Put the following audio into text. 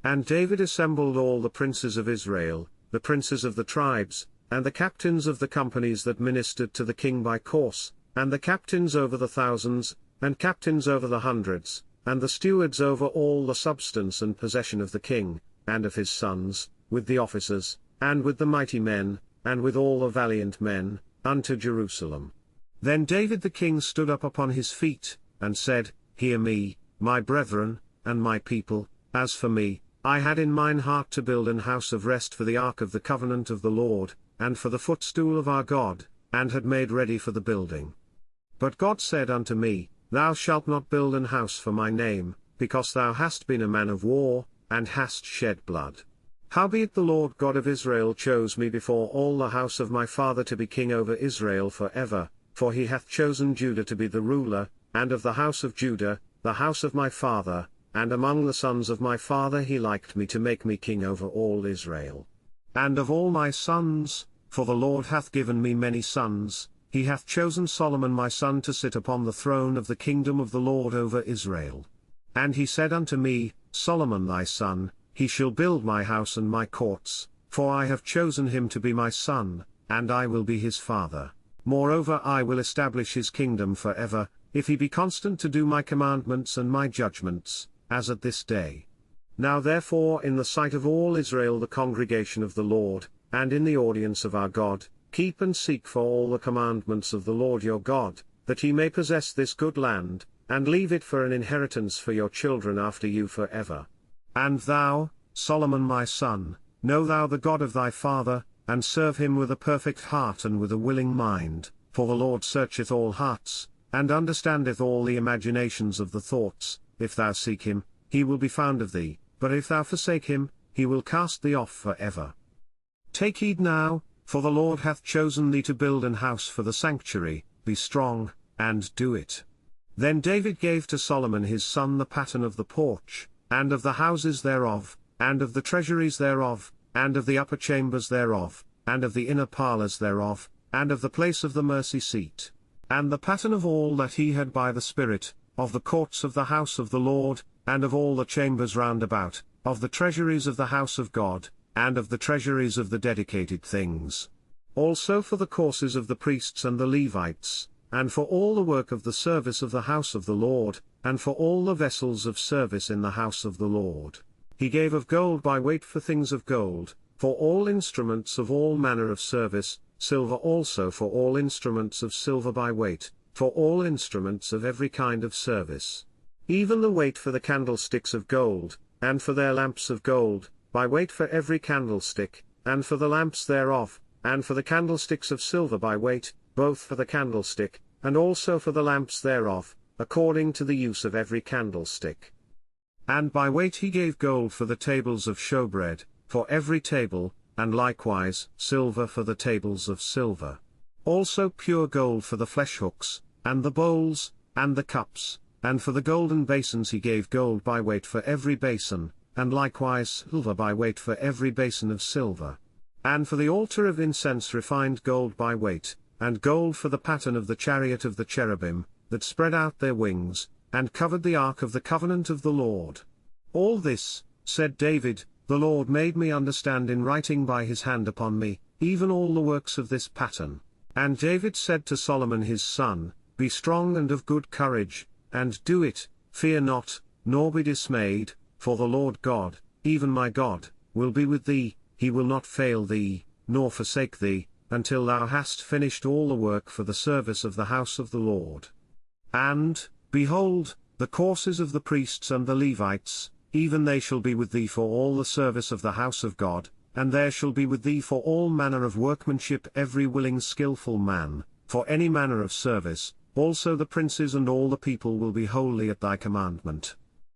And David assembled all the princes of Israel, the princes of the tribes, and the captains of the companies that ministered to the king by course, and the captains over the thousands, and captains over the hundreds, and the stewards over all the substance and possession of the king, and of his sons, with the officers, and with the mighty men, and with all the valiant men, unto Jerusalem. Then David the king stood up upon his feet, and said, Hear me, my brethren, and my people. As for me, I had in mine heart to build an house of rest for the ark of the covenant of the Lord, and for the footstool of our God, and had made ready for the building. But God said unto me, Thou shalt not build an house for my name, because thou hast been a man of war, and hast shed blood. Howbeit the Lord God of Israel chose me before all the house of my father to be king over Israel for ever, for he hath chosen Judah to be the ruler, and of the house of Judah, the house of my father, and among the sons of my father he liked me to make me king over all Israel. And of all my sons, for the Lord hath given me many sons, he hath chosen Solomon my son to sit upon the throne of the kingdom of the Lord over Israel. And he said unto me, Solomon thy son, he shall build my house and my courts, for I have chosen him to be my son, and I will be his father. Moreover I will establish his kingdom for ever, if he be constant to do my commandments and my judgments, as at this day. Now therefore in the sight of all Israel the congregation of the Lord, and in the audience of our God, keep and seek for all the commandments of the Lord your God, that ye may possess this good land, and leave it for an inheritance for your children after you for ever. And thou, Solomon my son, know thou the God of thy father, and serve him with a perfect heart and with a willing mind, for the Lord searcheth all hearts, and understandeth all the imaginations of the thoughts. If thou seek him, he will be found of thee, but if thou forsake him, he will cast thee off for ever. Take heed now, for the Lord hath chosen thee to build an house for the sanctuary. Be strong, and do it. Then David gave to Solomon his son the pattern of the porch, and of the houses thereof, and of the treasuries thereof, and of the upper chambers thereof, and of the inner parlours thereof, and of the place of the mercy seat, and the pattern of all that he had by the Spirit, of the courts of the house of the Lord, and of all the chambers round about, of the treasuries of the house of God, and of the treasuries of the dedicated things. Also for the courses of the priests and the Levites, and for all the work of the service of the house of the Lord, and for all the vessels of service in the house of the Lord. He gave of gold by weight for things of gold, for all instruments of all manner of service, silver also for all instruments of silver by weight, for all instruments of every kind of service. Even the weight for the candlesticks of gold, and for their lamps of gold, by weight for every candlestick, and for the lamps thereof, and for the candlesticks of silver by weight, both for the candlestick, and also for the lamps thereof, according to the use of every candlestick. And by weight he gave gold for the tables of showbread, for every table, and likewise silver for the tables of silver. Also pure gold for the flesh hooks, and the bowls, and the cups, and for the golden basins he gave gold by weight for every basin, and likewise silver by weight for every basin of silver. And for the altar of incense refined gold by weight, and gold for the pattern of the chariot of the cherubim, that spread out their wings, and covered the ark of the covenant of the Lord. All this, said David, the Lord made me understand in writing by his hand upon me, even all the works of this pattern. And David said to Solomon his son, Be strong and of good courage, and do it, fear not, nor be dismayed, for the Lord God, even my God, will be with thee, he will not fail thee, nor forsake thee, until thou hast finished all the work for the service of the house of the Lord. And, behold, the courses of the priests and the Levites, even they shall be with thee for all the service of the house of God, and there shall be with thee for all manner of workmanship every willing skilful man, for any manner of service, also the princes and all the people will be wholly at thy commandment.